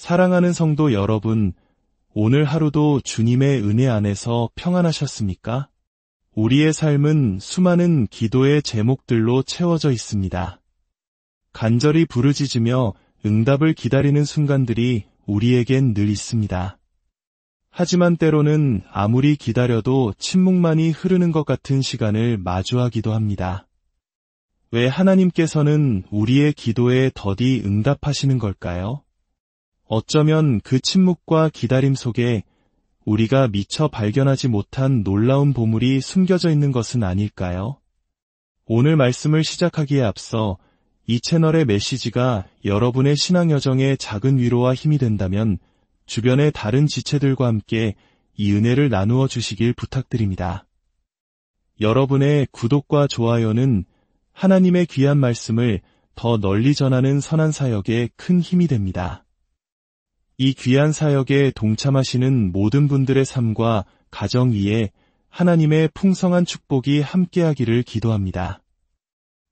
사랑하는 성도 여러분, 오늘 하루도 주님의 은혜 안에서 평안하셨습니까? 우리의 삶은 수많은 기도의 제목들로 채워져 있습니다. 간절히 부르짖으며 응답을 기다리는 순간들이 우리에겐 늘 있습니다. 하지만 때로는 아무리 기다려도 침묵만이 흐르는 것 같은 시간을 마주하기도 합니다. 왜 하나님께서는 우리의 기도에 더디 응답하시는 걸까요? 어쩌면 그 침묵과 기다림 속에 우리가 미처 발견하지 못한 놀라운 보물이 숨겨져 있는 것은 아닐까요? 오늘 말씀을 시작하기에 앞서 이 채널의 메시지가 여러분의 신앙 여정에 작은 위로와 힘이 된다면 주변의 다른 지체들과 함께 이 은혜를 나누어 주시길 부탁드립니다. 여러분의 구독과 좋아요는 하나님의 귀한 말씀을 더 널리 전하는 선한 사역에 큰 힘이 됩니다. 이 귀한 사역에 동참하시는 모든 분들의 삶과 가정 위에 하나님의 풍성한 축복이 함께하기를 기도합니다.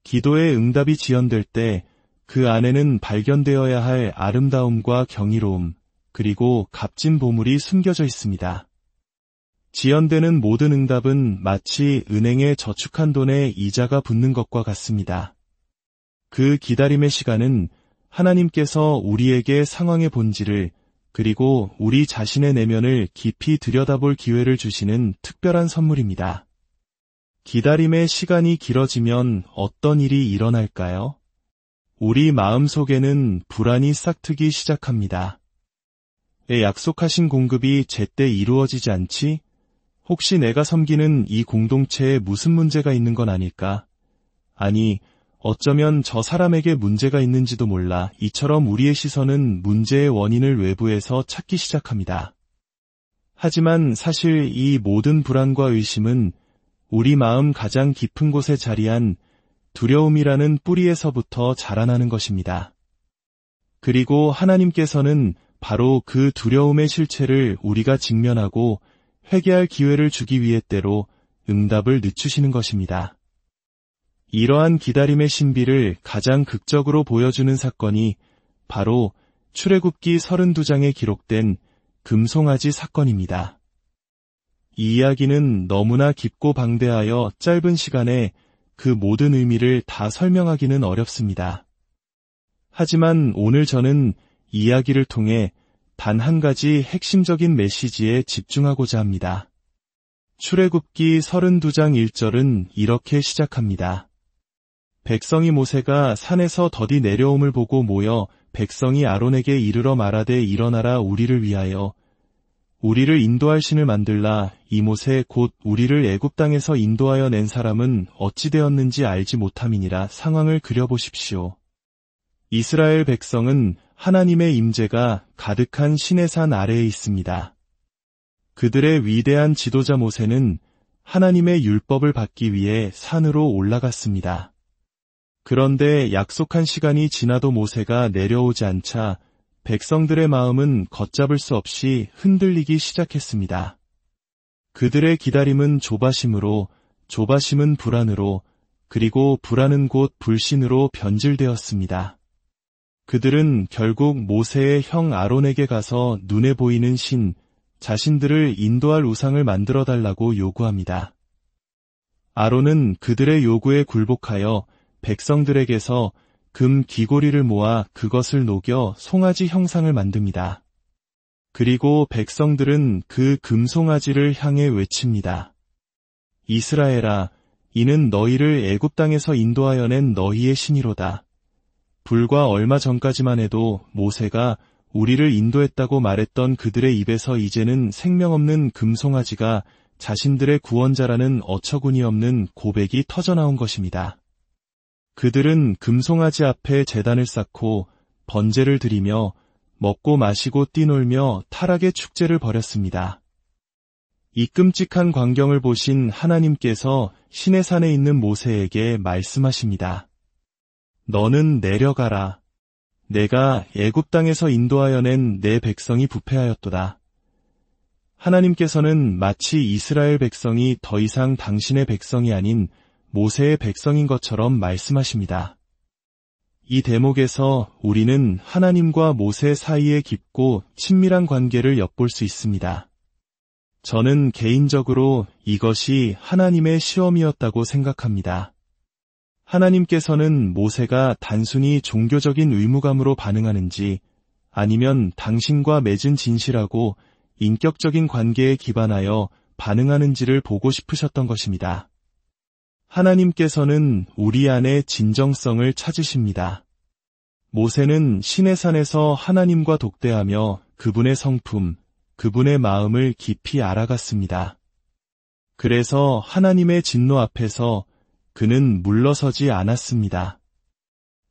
기도의 응답이 지연될 때 그 안에는 발견되어야 할 아름다움과 경이로움, 그리고 값진 보물이 숨겨져 있습니다. 지연되는 모든 응답은 마치 은행에 저축한 돈에 이자가 붙는 것과 같습니다. 그 기다림의 시간은 하나님께서 우리에게 상황의 본질을 그리고 우리 자신의 내면을 깊이 들여다볼 기회를 주시는 특별한 선물입니다. 기다림의 시간이 길어지면 어떤 일이 일어날까요? 우리 마음속에는 불안이 싹트기 시작합니다. 왜 약속하신 공급이 제때 이루어지지 않지? 혹시 내가 섬기는 이 공동체에 무슨 문제가 있는 건 아닐까? 아니, 어쩌면 저 사람에게 문제가 있는지도 몰라. 이처럼 우리의 시선은 문제의 원인을 외부에서 찾기 시작합니다. 하지만 사실 이 모든 불안과 의심은 우리 마음 가장 깊은 곳에 자리한 두려움이라는 뿌리에서부터 자라나는 것입니다. 그리고 하나님께서는 바로 그 두려움의 실체를 우리가 직면하고 회개할 기회를 주기 위해 때로 응답을 늦추시는 것입니다. 이러한 기다림의 신비를 가장 극적으로 보여주는 사건이 바로 출애굽기 32장에 기록된 금송아지 사건입니다. 이 이야기는 너무나 깊고 방대하여 짧은 시간에 그 모든 의미를 다 설명하기는 어렵습니다. 하지만 오늘 저는 이야기를 통해 단 한 가지 핵심적인 메시지에 집중하고자 합니다. 출애굽기 32장 1절은 이렇게 시작합니다. 백성이 모세가 산에서 더디 내려옴을 보고 모여 백성이 아론에게 이르러 말하되 일어나라 우리를 위하여 우리를 인도할 신을 만들라. 이 모세 곧 우리를 애굽 땅에서 인도하여 낸 사람은 어찌 되었는지 알지 못함이니라. 상황을 그려보십시오. 이스라엘 백성은 하나님의 임재가 가득한 시내산 아래에 있습니다. 그들의 위대한 지도자 모세는 하나님의 율법을 받기 위해 산으로 올라갔습니다. 그런데 약속한 시간이 지나도 모세가 내려오지 않자 백성들의 마음은 걷잡을 수 없이 흔들리기 시작했습니다. 그들의 기다림은 조바심으로, 조바심은 불안으로, 그리고 불안은 곧 불신으로 변질되었습니다. 그들은 결국 모세의 형 아론에게 가서 눈에 보이는 신, 자신들을 인도할 우상을 만들어 달라고 요구합니다. 아론은 그들의 요구에 굴복하여 백성들에게서 금 귀고리를 모아 그것을 녹여 송아지 형상을 만듭니다. 그리고 백성들은 그 금송아지를 향해 외칩니다. 이스라엘아, 이는 너희를 애굽 땅에서 인도하여 낸 너희의 신이로다. 불과 얼마 전까지만 해도 모세가 우리를 인도했다고 말했던 그들의 입에서 이제는 생명 없는 금송아지가 자신들의 구원자라는 어처구니 없는 고백이 터져나온 것입니다. 그들은 금송아지 앞에 제단을 쌓고 번제를 드리며 먹고 마시고 뛰놀며 타락의 축제를 벌였습니다. 이 끔찍한 광경을 보신 하나님께서 시내산에 있는 모세에게 말씀하십니다. 너는 내려가라. 내가 애굽 땅에서 인도하여 낸 내 백성이 부패하였도다. 하나님께서는 마치 이스라엘 백성이 더 이상 당신의 백성이 아닌 모세의 백성인 것처럼 말씀하십니다. 이 대목에서 우리는 하나님과 모세 사이의 깊고 친밀한 관계를 엿볼 수 있습니다. 저는 개인적으로 이것이 하나님의 시험이었다고 생각합니다. 하나님께서는 모세가 단순히 종교적인 의무감으로 반응하는지 아니면 당신과 맺은 진실하고 인격적인 관계에 기반하여 반응하는지를 보고 싶으셨던 것입니다. 하나님께서는 우리 안에 진정성을 찾으십니다. 모세는 시내산에서 하나님과 독대하며 그분의 성품, 그분의 마음을 깊이 알아갔습니다. 그래서 하나님의 진노 앞에서 그는 물러서지 않았습니다.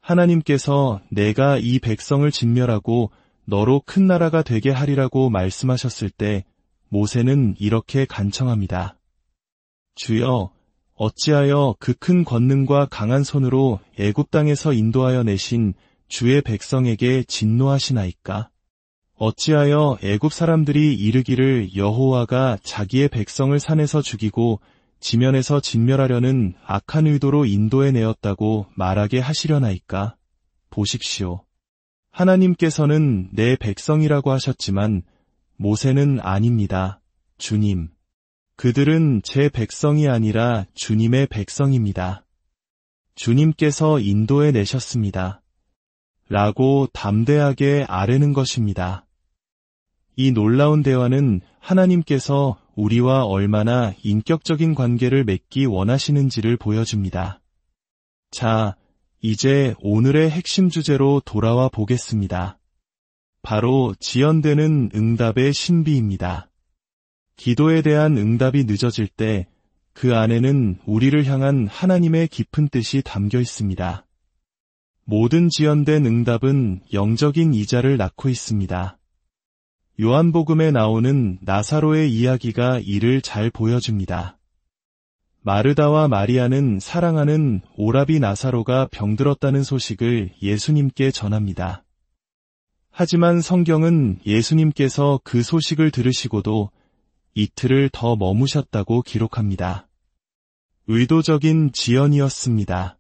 하나님께서 내가 이 백성을 진멸하고 너로 큰 나라가 되게 하리라고 말씀하셨을 때 모세는 이렇게 간청합니다. 주여, 어찌하여 그 큰 권능과 강한 손으로 애굽 땅에서 인도하여 내신 주의 백성에게 진노하시나이까? 어찌하여 애굽 사람들이 이르기를 여호와가 자기의 백성을 산에서 죽이고 지면에서 진멸하려는 악한 의도로 인도해 내었다고 말하게 하시려나이까? 보십시오. 하나님께서는 내 백성이라고 하셨지만 모세는 아닙니다. 주님. 그들은 제 백성이 아니라 주님의 백성입니다. 주님께서 인도해 내셨습니다. 라고 담대하게 아뢰는 것입니다. 이 놀라운 대화는 하나님께서 우리와 얼마나 인격적인 관계를 맺기 원하시는지를 보여줍니다. 자, 이제 오늘의 핵심 주제로 돌아와 보겠습니다. 바로 지연되는 응답의 신비입니다. 기도에 대한 응답이 늦어질 때 그 안에는 우리를 향한 하나님의 깊은 뜻이 담겨 있습니다. 모든 지연된 응답은 영적인 이자를 낳고 있습니다. 요한복음에 나오는 나사로의 이야기가 이를 잘 보여줍니다. 마르다와 마리아는 사랑하는 오라비 나사로가 병들었다는 소식을 예수님께 전합니다. 하지만 성경은 예수님께서 그 소식을 들으시고도 이틀을 더 머무셨다고 기록합니다. 의도적인 지연이었습니다.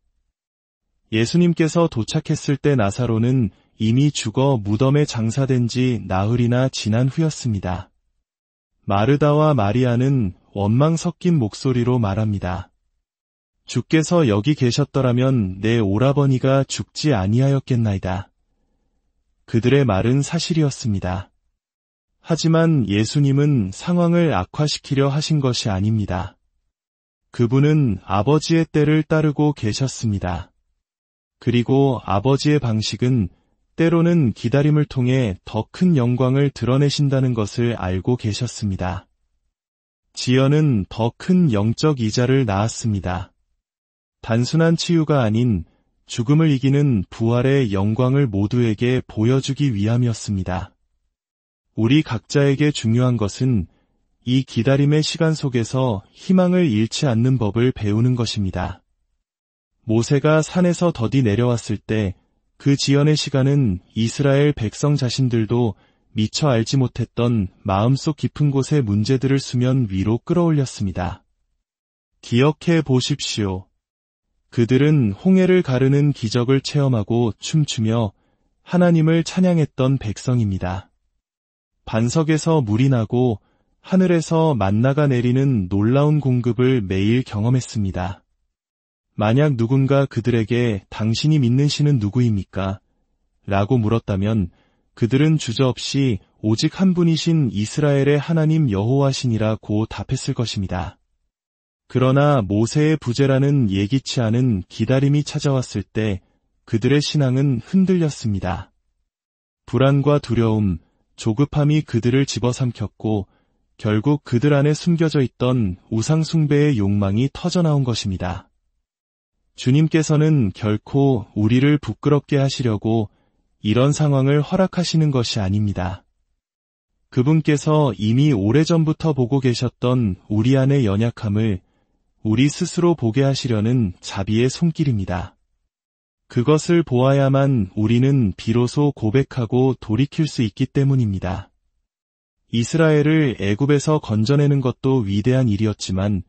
예수님께서 도착했을 때 나사로는 이미 죽어 무덤에 장사된 지 나흘이나 지난 후였습니다. 마르다와 마리아는 원망 섞인 목소리로 말합니다. 주께서 여기 계셨더라면 내 오라버니가 죽지 아니하였겠나이다. 그들의 말은 사실이었습니다. 하지만 예수님은 상황을 악화시키려 하신 것이 아닙니다. 그분은 아버지의 때를 따르고 계셨습니다. 그리고 아버지의 방식은 때로는 기다림을 통해 더 큰 영광을 드러내신다는 것을 알고 계셨습니다. 지연은 더 큰 영적 이자를 낳았습니다. 단순한 치유가 아닌 죽음을 이기는 부활의 영광을 모두에게 보여주기 위함이었습니다. 우리 각자에게 중요한 것은 이 기다림의 시간 속에서 희망을 잃지 않는 법을 배우는 것입니다. 모세가 산에서 더디 내려왔을 때 그 지연의 시간은 이스라엘 백성 자신들도 미처 알지 못했던 마음속 깊은 곳의 문제들을 수면 위로 끌어올렸습니다. 기억해 보십시오. 그들은 홍해를 가르는 기적을 체험하고 춤추며 하나님을 찬양했던 백성입니다. 반석에서 물이 나고 하늘에서 만나가 내리는 놀라운 공급을 매일 경험했습니다. 만약 누군가 그들에게 당신이 믿는 신은 누구입니까? 라고 물었다면 그들은 주저없이 오직 한 분이신 이스라엘의 하나님 여호와시니라고 답했을 것입니다. 그러나 모세의 부재라는 예기치 않은 기다림이 찾아왔을 때 그들의 신앙은 흔들렸습니다. 불안과 두려움, 조급함이 그들을 집어삼켰고 결국 그들 안에 숨겨져 있던 우상숭배의 욕망이 터져나온 것입니다. 주님께서는 결코 우리를 부끄럽게 하시려고 이런 상황을 허락하시는 것이 아닙니다. 그분께서 이미 오래전부터 보고 계셨던 우리 안의 연약함을 우리 스스로 보게 하시려는 자비의 손길입니다. 그것을 보아야만 우리는 비로소 고백하고 돌이킬 수 있기 때문입니다. 이스라엘을 애굽에서 건져내는 것도 위대한 일이었지만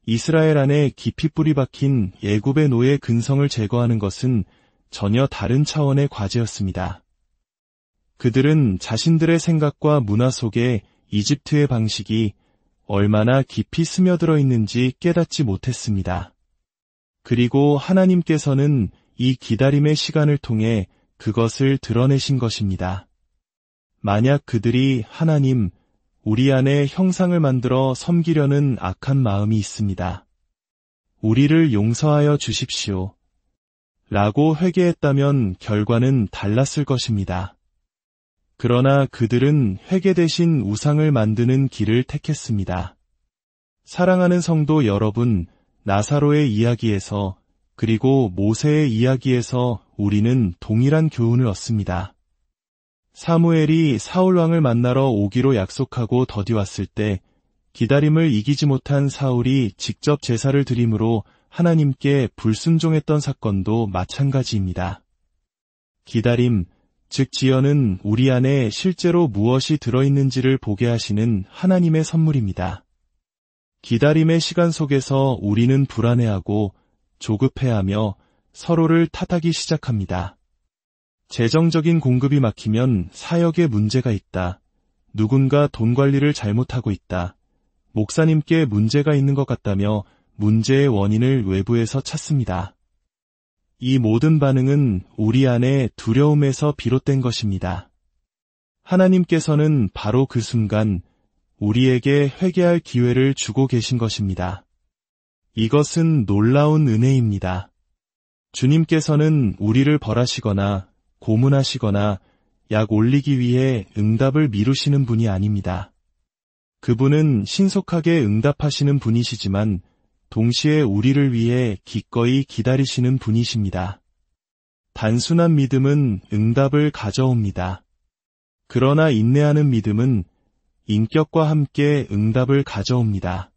이스라엘 안에 깊이 뿌리 박힌 애굽의 노예 근성을 제거하는 것은 전혀 다른 차원의 과제였습니다. 그들은 자신들의 생각과 문화 속에 이집트의 방식이 얼마나 깊이 스며들어 있는지 깨닫지 못했습니다. 그리고 하나님께서는 이 기다림의 시간을 통해 그것을 드러내신 것입니다. 만약 그들이 하나님, 우리 안에 형상을 만들어 섬기려는 악한 마음이 있습니다. 우리를 용서하여 주십시오. 라고 회개했다면 결과는 달랐을 것입니다. 그러나 그들은 회개 대신 우상을 만드는 길을 택했습니다. 사랑하는 성도 여러분, 나사로의 이야기에서 그리고 모세의 이야기에서 우리는 동일한 교훈을 얻습니다. 사무엘이 사울왕을 만나러 오기로 약속하고 더디왔을 때 기다림을 이기지 못한 사울이 직접 제사를 드림으로 하나님께 불순종했던 사건도 마찬가지입니다. 기다림, 즉 지연은 우리 안에 실제로 무엇이 들어있는지를 보게 하시는 하나님의 선물입니다. 기다림의 시간 속에서 우리는 불안해하고 조급해하며 서로를 탓하기 시작합니다. 재정적인 공급이 막히면 사역에 문제가 있다. 누군가 돈 관리를 잘못하고 있다. 목사님께 문제가 있는 것 같다며 문제의 원인을 외부에서 찾습니다. 이 모든 반응은 우리 안에 두려움에서 비롯된 것입니다. 하나님께서는 바로 그 순간 우리에게 회개할 기회를 주고 계신 것입니다. 이것은 놀라운 은혜입니다. 주님께서는 우리를 벌하시거나 고문하시거나 약 올리기 위해 응답을 미루시는 분이 아닙니다. 그분은 신속하게 응답하시는 분이시지만 동시에 우리를 위해 기꺼이 기다리시는 분이십니다. 단순한 믿음은 응답을 가져옵니다. 그러나 인내하는 믿음은 인격과 함께 응답을 가져옵니다.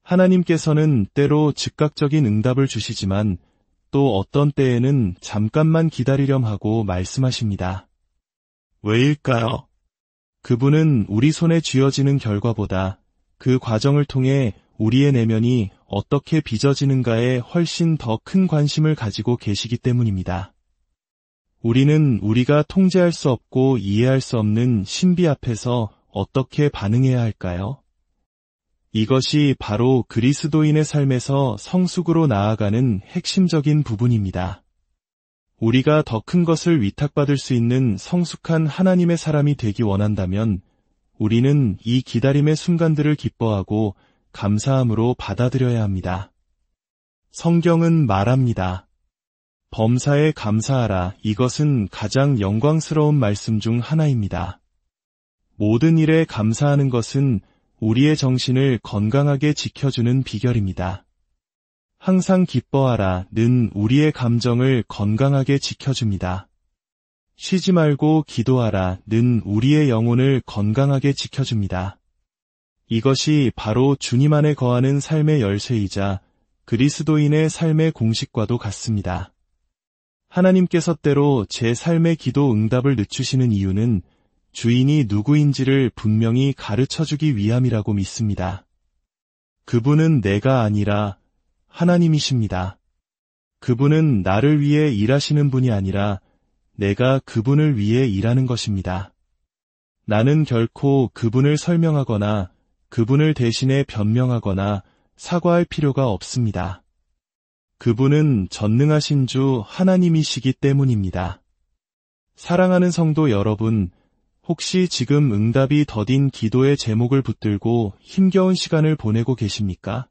하나님께서는 때로 즉각적인 응답을 주시지만 또 어떤 때에는 잠깐만 기다리렴 하고 말씀하십니다. 왜일까요? 그분은 우리 손에 쥐어지는 결과보다 그 과정을 통해 우리의 내면이 어떻게 빚어지는가에 훨씬 더 큰 관심을 가지고 계시기 때문입니다. 우리는 우리가 통제할 수 없고 이해할 수 없는 신비 앞에서 어떻게 반응해야 할까요? 이것이 바로 그리스도인의 삶에서 성숙으로 나아가는 핵심적인 부분입니다. 우리가 더 큰 것을 위탁받을 수 있는 성숙한 하나님의 사람이 되기 원한다면 우리는 이 기다림의 순간들을 기뻐하고 감사함으로 받아들여야 합니다. 성경은 말합니다. 범사에 감사하라. 이것은 가장 영광스러운 말씀 중 하나입니다. 모든 일에 감사하는 것은 우리의 정신을 건강하게 지켜주는 비결입니다. 항상 기뻐하라.는 우리의 감정을 건강하게 지켜줍니다. 쉬지 말고 기도하라.는 우리의 영혼을 건강하게 지켜줍니다. 이것이 바로 주님 안에 거하는 삶의 열쇠이자 그리스도인의 삶의 공식과도 같습니다. 하나님께서 때로 제 삶의 기도 응답을 늦추시는 이유는 주인이 누구인지를 분명히 가르쳐주기 위함이라고 믿습니다. 그분은 내가 아니라 하나님이십니다. 그분은 나를 위해 일하시는 분이 아니라 내가 그분을 위해 일하는 것입니다. 나는 결코 그분을 설명하거나 그분을 대신해 변명하거나 사과할 필요가 없습니다. 그분은 전능하신 주 하나님이시기 때문입니다. 사랑하는 성도 여러분, 혹시 지금 응답이 더딘 기도의 제목을 붙들고 힘겨운 시간을 보내고 계십니까?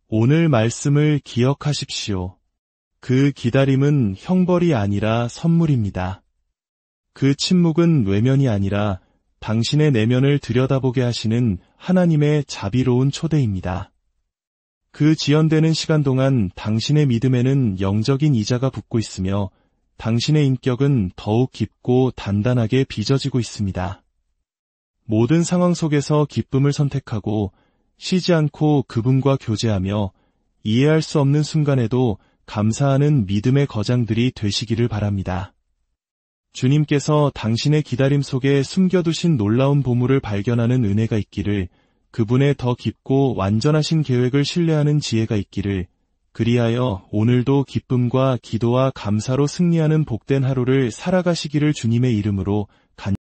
오늘 말씀을 기억하십시오. 그 기다림은 형벌이 아니라 선물입니다. 그 침묵은 외면이 아니라 당신의 내면을 들여다보게 하시는 하나님의 자비로운 초대입니다. 그 지연되는 시간 동안 당신의 믿음에는 영적인 이자가 붙고 있으며 당신의 인격은 더욱 깊고 단단하게 빚어지고 있습니다. 모든 상황 속에서 기쁨을 선택하고 쉬지 않고 그분과 교제하며 이해할 수 없는 순간에도 감사하는 믿음의 거장들이 되시기를 바랍니다. 주님께서 당신의 기다림 속에 숨겨두신 놀라운 보물을 발견하는 은혜가 있기를, 그분의 더 깊고 완전하신 계획을 신뢰하는 지혜가 있기를 그리하여 오늘도 기쁨과 기도와 감사로 승리하는 복된 하루를 살아가시기를 주님의 이름으로